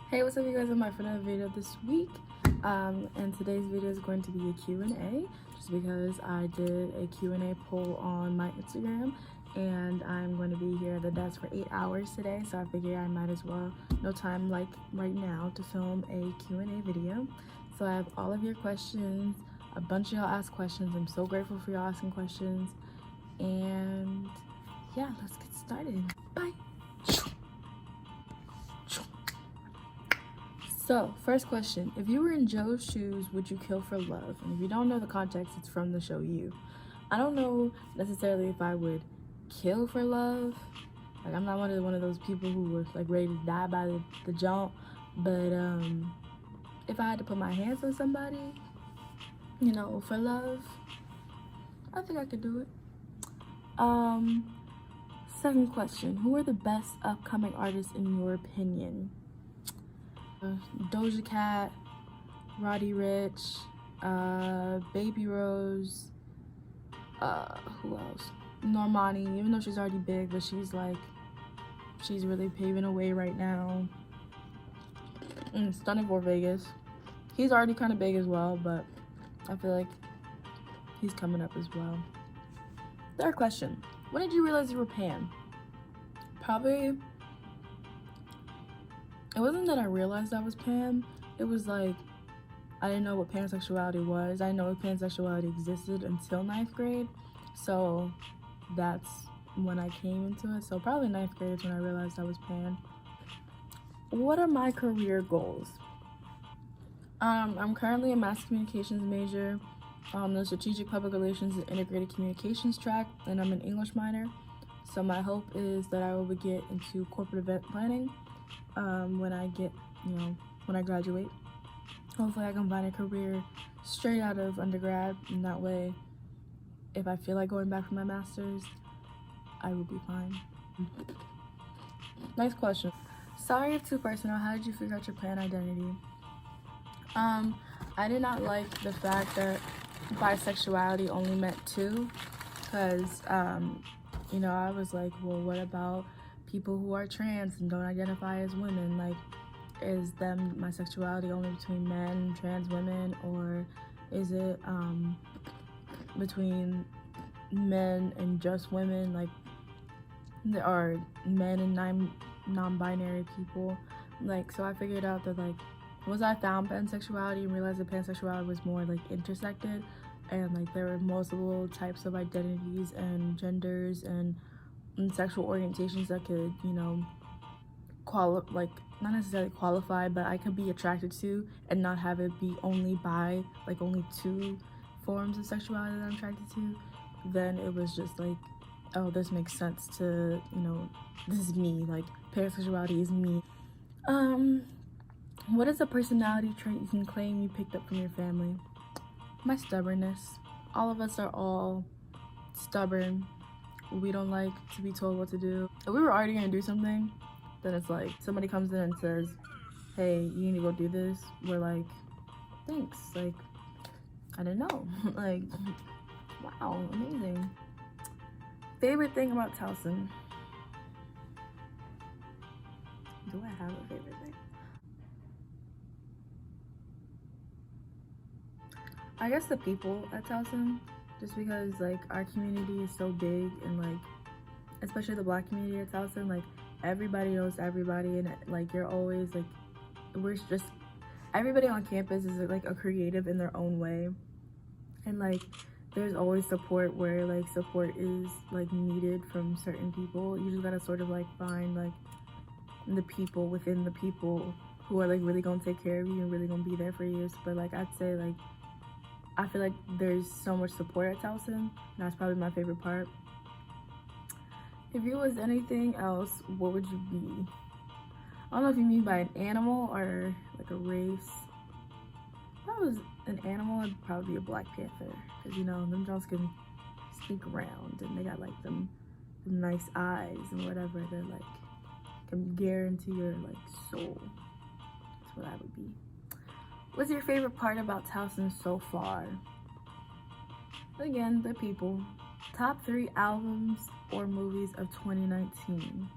Hey, what's up you guys? I'm back for another video this week, and today's video is going to be a Q&A, just because I did a Q&A poll on my Instagram, and I'm going to be here at the desk for 8 hours today, so I figured I might as well, no time like right now, to film a Q&A video. So I have all of your questions. A bunch of y'all asked questions. I'm so grateful for y'all asking questions, and yeah, let's get started. Bye. So, first question, if you were in Joe's shoes, would you kill for love? And if you don't know the context, it's from the show You. I don't know necessarily if I would kill for love. Like, I'm not one of those people who were like ready to die by the jump. But if I had to put my hands on somebody, you know, for love, I think I could do it. Second question, who are the best upcoming artists in your opinion? Doja Cat, Roddy Ricch, Baby Rose, who else? Normani, even though she's already big, but she's really paving a way right now. Stunning for Vegas. He's already kind of big as well, but I feel like he's coming up as well. Third question, when did you realize you were pan? Probably, it wasn't that I realized I was pan, it was like I didn't know what pansexuality was. I didn't know what pansexuality existed until 9th grade, so that's when I came into it. So probably 9th grade is when I realized I was pan. What are my career goals? I'm currently a mass communications major, the strategic public relations and integrated communications track, and I'm an English minor. So my hope is that I will get into corporate event planning when I graduate. Hopefully I can find a career straight out of undergrad, and that way if I feel like going back for my master's, I will be fine. Next question. Sorry if too personal, how did you figure out your pan identity? I did not like the fact that bisexuality only meant two, because you know, I was like, well, what about people who are trans and don't identify as women? Like, is my sexuality only between men and trans women, or is it between men and just women? Like, there are men and non-binary people. Like, so I figured out that, like, once I found pansexuality and realized that pansexuality was more like intersected, and like there were multiple types of identities and genders and sexual orientations that could, you know, not necessarily qualify, but I could be attracted to, and not have it be only two forms of sexuality that I'm attracted to, then it was just like, oh, this makes sense to, you know, this is me, like pansexuality is me. What is a personality trait you can claim you picked up from your family? My stubbornness. All of us are all stubborn. We don't like to be told what to do. If we were already gonna do something, then it's like somebody comes in and says, hey, you need to go do this. We're like, thanks. Like, I didn't know. Like, wow, amazing. Favorite thing about Towson? Do I have a favorite thing? I guess the people at Towson, just because like our community is so big, and like especially the Black community at Towson, like everybody knows everybody, and like you're always like, everybody on campus is like a creative in their own way, and like there's always support where like support is like needed from certain people. You just gotta sort of like find like the people within the people who are like really gonna take care of you and really gonna be there for you. But like I'd say, like, I feel like there's so much support at Towson, and that's probably my favorite part. If you was anything else, what would you be? I don't know if you mean by an animal or like a race. If I was an animal, I'd probably be a Black Panther, because, you know, them Jones can sneak around, and they got like them nice eyes and whatever that like can guarantee your like soul. That's what I would be. What's your favorite part about Towson so far? Again, the people. Top 3 albums or movies of 2019.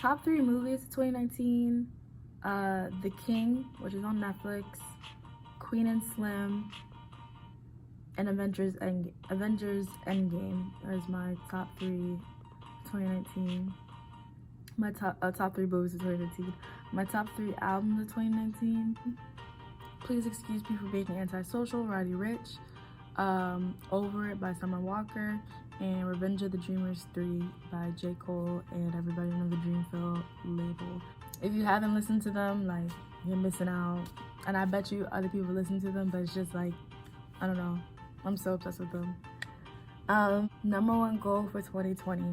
Top 3 movies of 2019. The King, which is on Netflix, Queen and Slim, and Avengers Endgame is my top 3 2019. My top 3 movies of 2019. My top 3 albums of 2019. Please excuse me for being antisocial. Roddy Ricch, Over It by Summer Walker, and Revenge of the Dreamers 3 by J. Cole and everybody on the Dreamville label. If you haven't listened to them, like, you're missing out. And I bet you other people listen to them, but it's just like, I don't know. I'm so obsessed with them. Number 1 goal for 2020.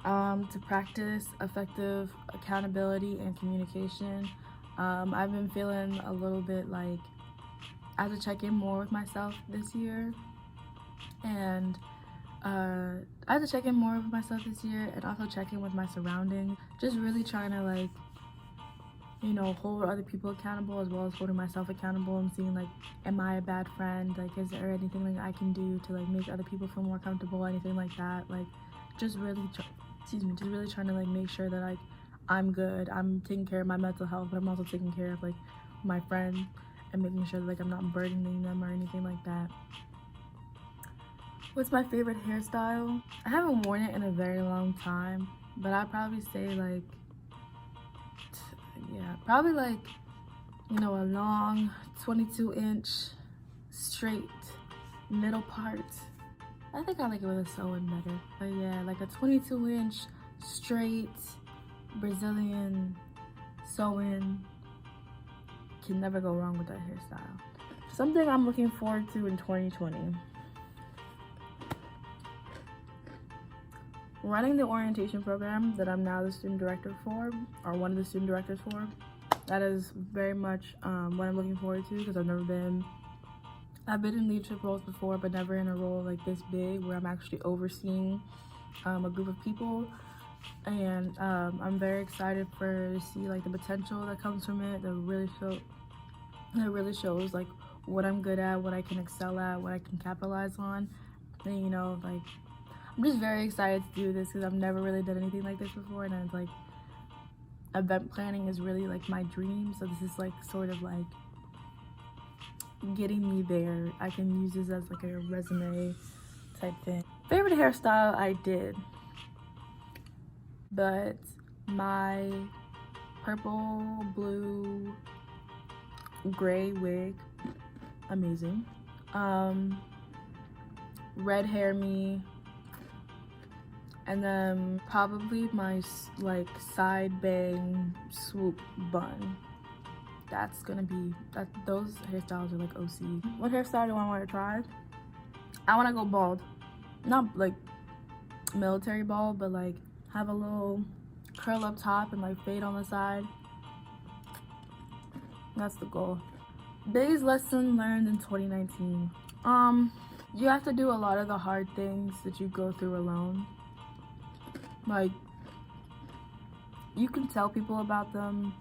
To practice effective accountability and communication. I've been feeling a little bit like I have to check in more with myself this year, and I have to check in more with myself this year and also check in with my surroundings. Just really trying to, like, you know, hold other people accountable as well as holding myself accountable and seeing, like, am I a bad friend? Like, is there anything like I can do to, like, make other people feel more comfortable, anything like that? Like, just really trying to, like, make sure that, like, I'm good. I'm taking care of my mental health, but I'm also taking care of, like, my friends and making sure that, like, I'm not burdening them or anything like that. What's my favorite hairstyle? I haven't worn it in a very long time, but I'd probably say, like, yeah, probably, like, you know, a long 22-inch straight middle part. I think I like it with a sew-in better, but yeah, like a 22-inch straight Brazilian sew-in. Can never go wrong with that hairstyle. Something I'm looking forward to in 2020. Running the orientation program that I'm now the student director for, or one of the student directors for. That is very much what I'm looking forward to, because I've been in leadership roles before, but never in a role like this big where I'm actually overseeing a group of people. And I'm very excited to see, like, the potential that comes from it. That really shows like what I'm good at, what I can excel at, what I can capitalize on. And, you know, like, I'm just very excited to do this because I've never really done anything like this before, and it's like event planning is really like my dream. So this is like sort of like getting me there. I can use this as like a resume type thing. Favorite hairstyle I did, but my purple, blue, gray wig, amazing. Red hair me, and then probably my like side bang swoop bun. That's gonna be that. Those hairstyles are like OC. What hairstyle do I want to try? I want to go bald, not like military bald, but like have a little curl up top and like fade on the side. That's the goal. Biggest lesson learned in 2019. You have to do a lot of the hard things that you go through alone. Like, you can tell people about them,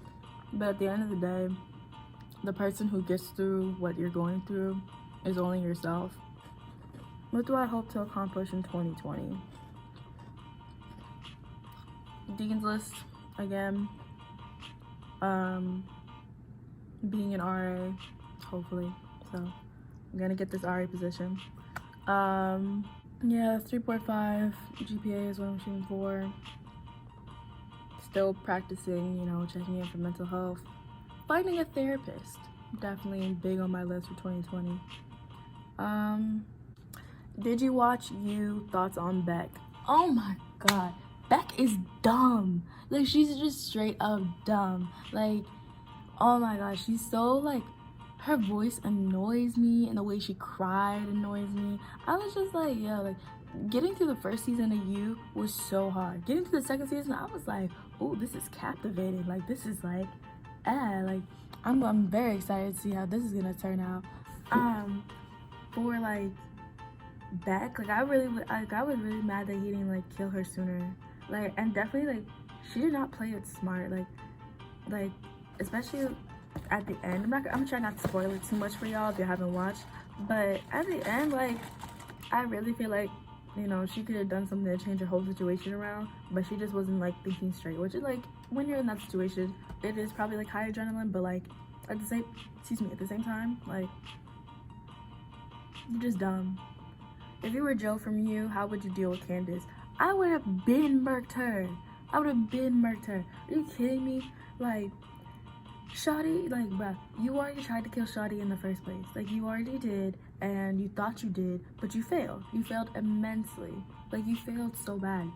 but at the end of the day, the person who gets through what you're going through is only yourself. What do I hope to accomplish in 2020? Dean's List again. Being an RA, hopefully. So I'm gonna get this RA position. Yeah, 3.5 GPA is what I'm shooting for. Still practicing, you know, checking in for mental health. Finding a therapist, definitely big on my list for 2020. Did you watch Thoughts on Beck? Oh my god, Beck is dumb. Like, she's just straight up dumb. Like, oh my gosh, she's so, like, her voice annoys me, and the way she cried annoys me. I was just like, yo, like, getting through the first season of You was so hard. Getting to the second season, I was like, oh, this is captivating. Like, this is like, like, I'm very excited to see how this is gonna turn out. For like Beck, like, I was really mad that he didn't like kill her sooner. Like, and definitely like she did not play it smart. Like especially at the end. I'm trying not to spoil it too much for y'all if you haven't watched, but at the end, like, I really feel like, you know, she could have done something to change her whole situation around, but she just wasn't like thinking straight, which is like, when you're in that situation, it is probably like high adrenaline, but like at the same time, like, you're just dumb. If you were Joe from You, how would you deal with Candace? I would have been murked her. I would have been murked her. Are you kidding me? Like, Shawty, like, bruh, you already tried to kill Shawty in the first place. Like, you already did, and you thought you did, but you failed. You failed immensely. Like, you failed so bad.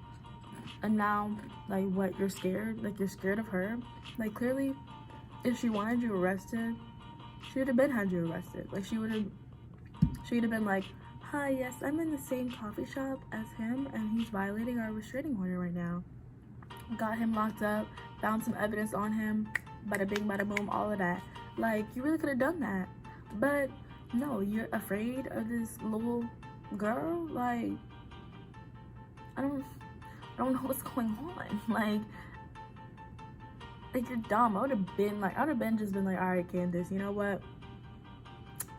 And now, like, what, you're scared? Like, you're scared of her? Like, clearly, if she wanted you arrested, she would have been had you arrested. Like, she would have been like, hi, yes, I'm in the same coffee shop as him, and he's violating our restraining order right now. Got him locked up, found some evidence on him, bada bing, bada boom, all of that. Like, you really could have done that. But, no, you're afraid of this little girl? Like, I don't know what's going on. Like you're dumb. I would have been like, all right, Candace, you know what?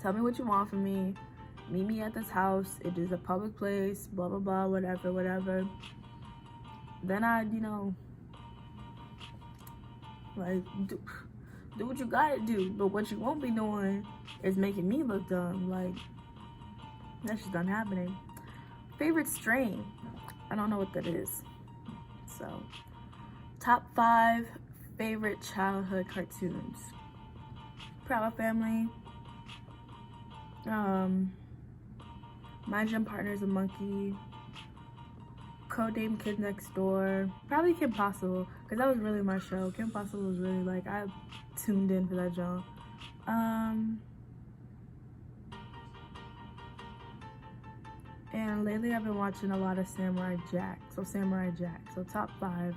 Tell me what you want from me. Meet me at this house. It is a public place, blah, blah, blah, whatever. Then I'd, you know, like, do what you gotta do. But what you won't be doing is making me look dumb. Like, that's just not happening. Favorite strain? I don't know what that is. So, top 5 favorite childhood cartoons. Proud Family. My Gym Partner's a Monkey. Codename Kid Next Door. Probably Kim Possible, because that was really my show. Kim Possible was really, like, I tuned in for that genre. And lately I've been watching a lot of Samurai Jack. So top 5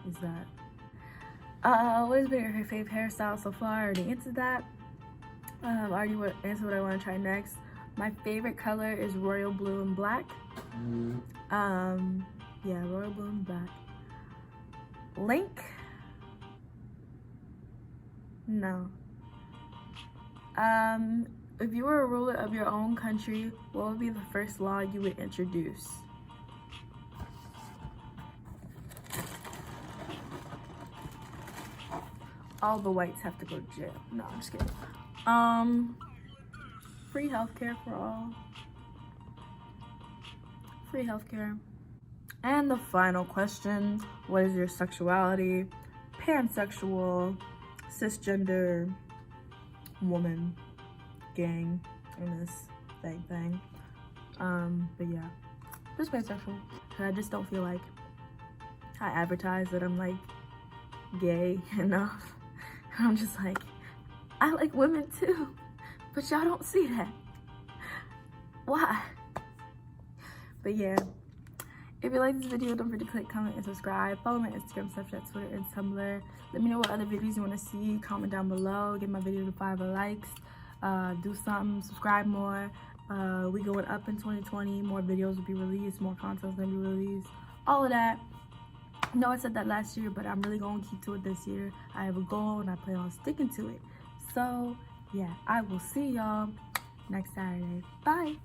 is that. What has been your favorite hairstyle so far? I already answered that. I already answered what I want to try next. My favorite color is royal blue and black. Yeah, royal blue and black. Link? No. If you were a ruler of your own country, what would be the first law you would introduce? All the whites have to go to jail. No, I'm just kidding. Free healthcare for all. Free healthcare. And the final question, what is your sexuality? Pansexual, cisgender, woman, gang, in this thing. But yeah, just pansexual. I just don't feel like I advertise that I'm like gay enough. I'm just like, I like women too, but y'all don't see that. Why? But yeah, if you like this video, don't forget to click, comment, and subscribe. Follow my Instagram, Snapchat, Twitter, and Tumblr. Let me know what other videos you want to see. Comment down below. Get my video to 5 likes. Do something. Subscribe more. We going up in 2020. More videos will be released. More content will be released. All of that. I know I said that last year, but I'm really going to keep to it this year. I have a goal, and I plan on sticking to it. So, yeah, I will see y'all next Saturday. Bye.